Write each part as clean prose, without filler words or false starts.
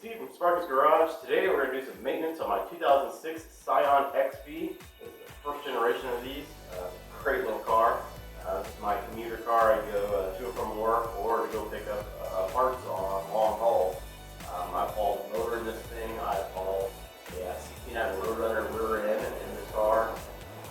Steve from Sparky's Garage. Today we're going to do some maintenance on my 2006 Scion XB. This is the first generation of these. Great little car. This is my commuter car. I go to and from work or to go pick up parts on long hauls. I've hauled the motor in this thing. I've hauled a 69 Roadrunner rear end in this car.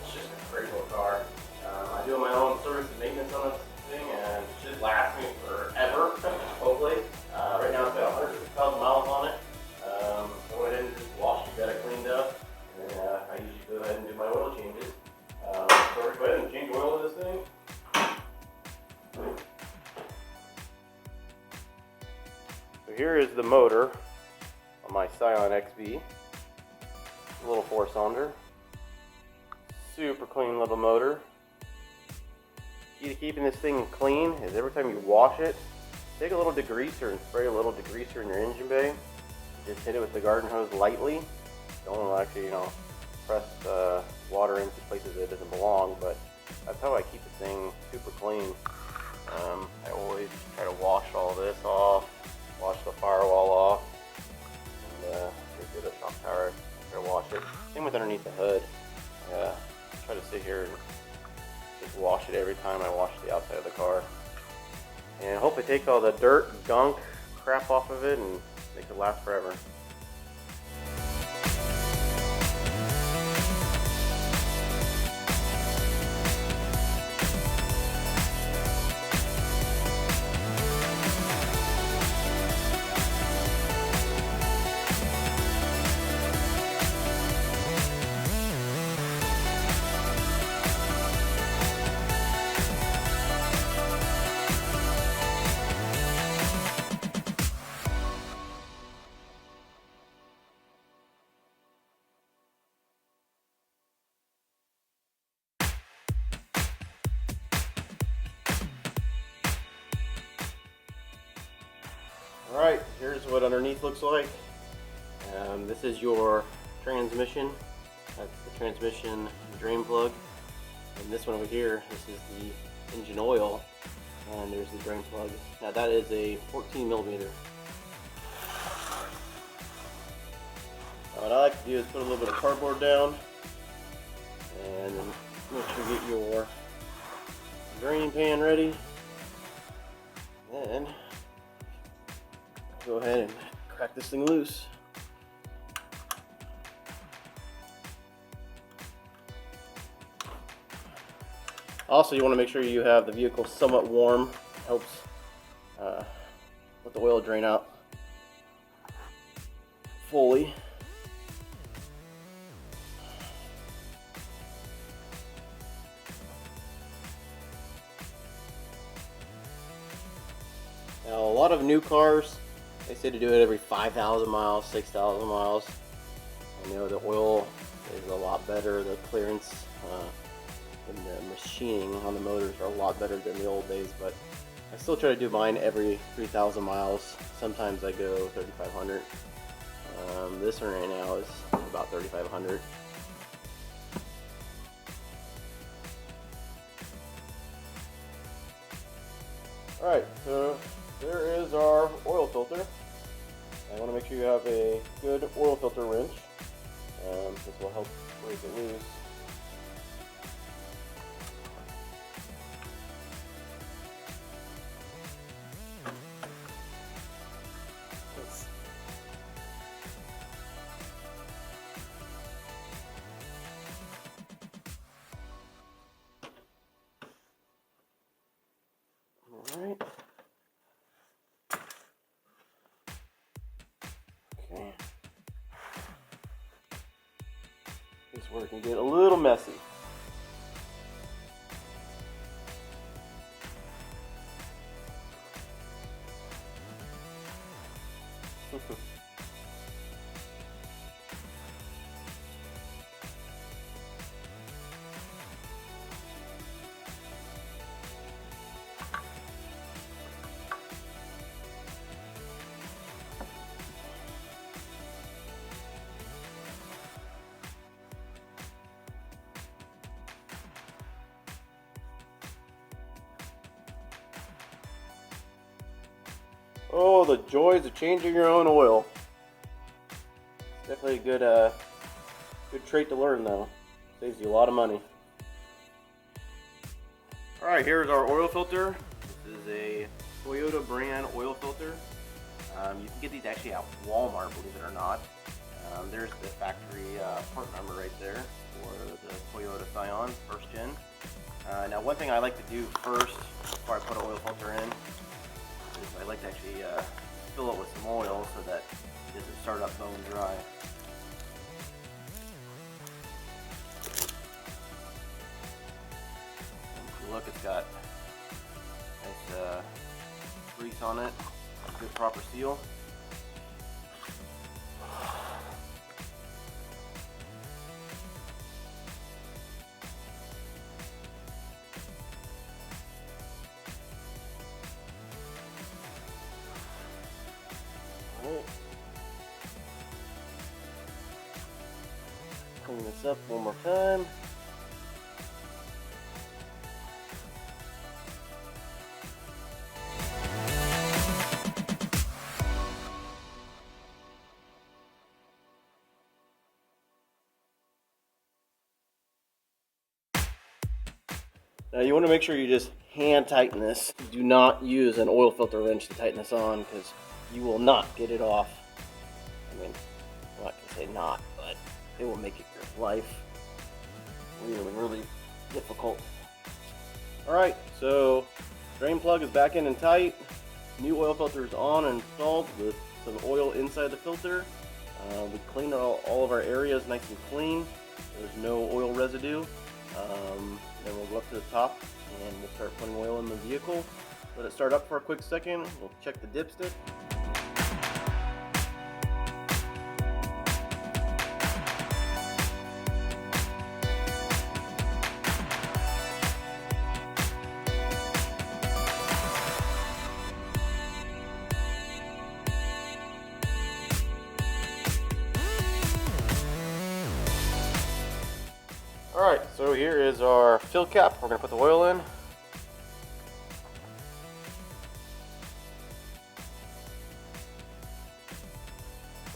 It's just a great little car. I do my own service and maintenance on this thing, and it should last me forever, hopefully. Right now it's got 150,000 miles on it. Go ahead and just wash it, got it cleaned up, and then I usually go ahead and do my oil changes. So we're going to go ahead and change oil in this thing. So here is the motor on my Scion XB. A little 4-cylinder. Super clean little motor. Key to keeping this thing clean is every time you wash it, take a little degreaser and spray a little degreaser in your engine bay. Just hit it with the garden hose lightly. Don't actually, press water into places that it doesn't belong, but that's how I keep the thing super clean. I always try to wash all this off, wash the firewall off, and just give it a shock tower, try to wash it. Same with underneath the hood. Try to sit here and just wash it every time I wash the outside of the car. And I hope it takes all the dirt, gunk, crap off of it and makes it last forever. Alright, here's what underneath looks like. This is your transmission. That's the transmission drain plug. And this one over here, this is the engine oil. And there's the drain plug. Now that is a 14 millimeter. Now what I like to do is put a little bit of cardboard down. And then make sure you get your drain pan ready. Then go ahead and crack this thing loose. Also, you want to make sure you have the vehicle somewhat warm. It helps let the oil drain out fully. Now, a lot of new cars, they say to do it every 5,000 miles, 6,000 miles. I know the oil is a lot better, the clearance and the machining on the motors are a lot better than the old days, but I still try to do mine every 3,000 miles. Sometimes I go 3,500. This one right now is about 3,500. Alright, so there is our oil filter. I want to make sure you have a good oil filter wrench. This will help break it loose. Alright. Okay. This is where it can get a little messy. Oh, the joys of changing your own oil. Definitely a good trait to learn though. Saves you a lot of money. Alright, here's our oil filter. This is a Toyota brand oil filter. You can get these actually at Walmart, believe it or not. There's the factory part number right there for the Toyota Scion, first gen. Now one thing I like to do first, before I put an oil filter in, is I like to actually fill it with some oil so that it doesn't start up bone dry. If you look, it's got nice grease on it, a good proper seal. Clean this up one more time. Now you want to make sure you just hand tighten this. Do not use an oil filter wrench to tighten this on because you will not get it off. I mean, I'm not going to say not, but it will make your life really, really difficult. Alright, so drain plug is back in and tight. New oil filter is on and installed with some oil inside the filter. We cleaned all of our areas nice and clean. There's no oil residue. Then we'll go up to the top and we'll start putting oil in the vehicle. Let it start up for a quick second. We'll check the dipstick. Alright, so here is our fill cap. We're going to put the oil in.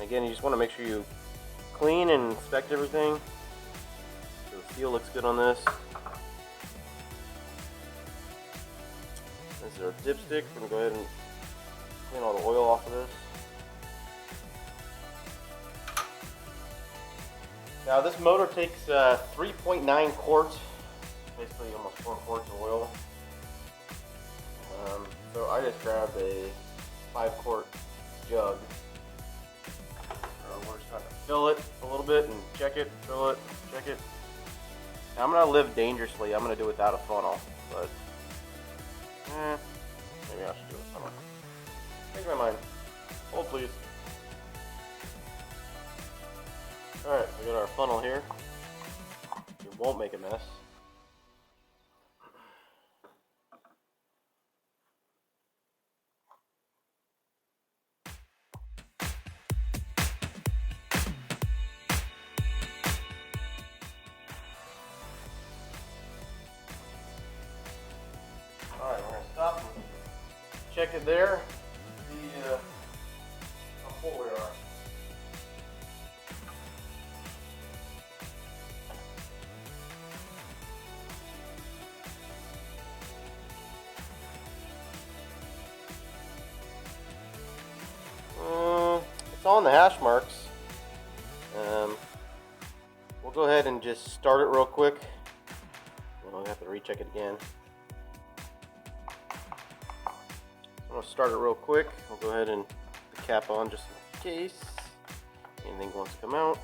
Again, you just want to make sure you clean and inspect everything. So the seal looks good on this. This is our dipstick. We're going to go ahead and clean all the oil off of this. Now this motor takes 3.9 quarts, basically almost 4 quarts of oil. So I just grabbed a 5-quart jug. We're just going to fill it a little bit and check it, fill it, check it. Now I'm going to live dangerously. I'm going to do it without a funnel, but maybe I should do a funnel. Change my mind. Hold please. Alright, so we got our funnel here. It won't make a mess. Alright, we're going to stop and check it there. See how full we are. It's on the hash marks. We'll go ahead and just start it real quick. We'll have to recheck it again. I'm going to start it real quick. We'll go ahead and put the cap on just in case anything wants to come out.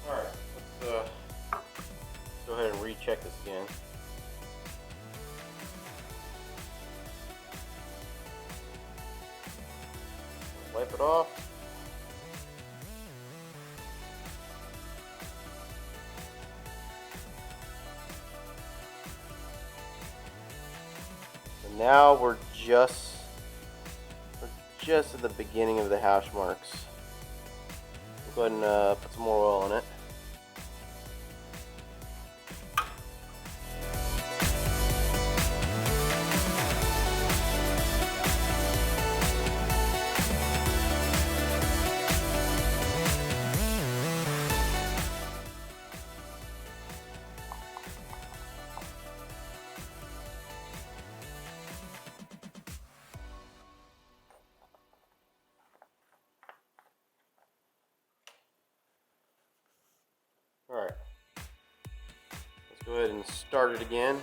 Alright, let's go ahead and recheck this again. Wipe it off. And now we're just just at the beginning of the hash marks. We'll go ahead and put some more oil in it. Alright, let's go ahead and start it again.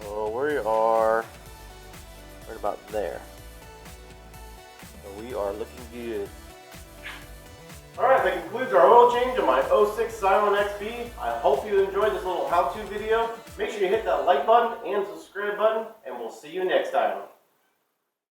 So we are right about there. So we are looking good. Alright, that concludes our oil change on my 06 Scion XB. I hope you enjoyed this little how-to video. Make sure you hit that like button and subscribe button, and we'll see you next time.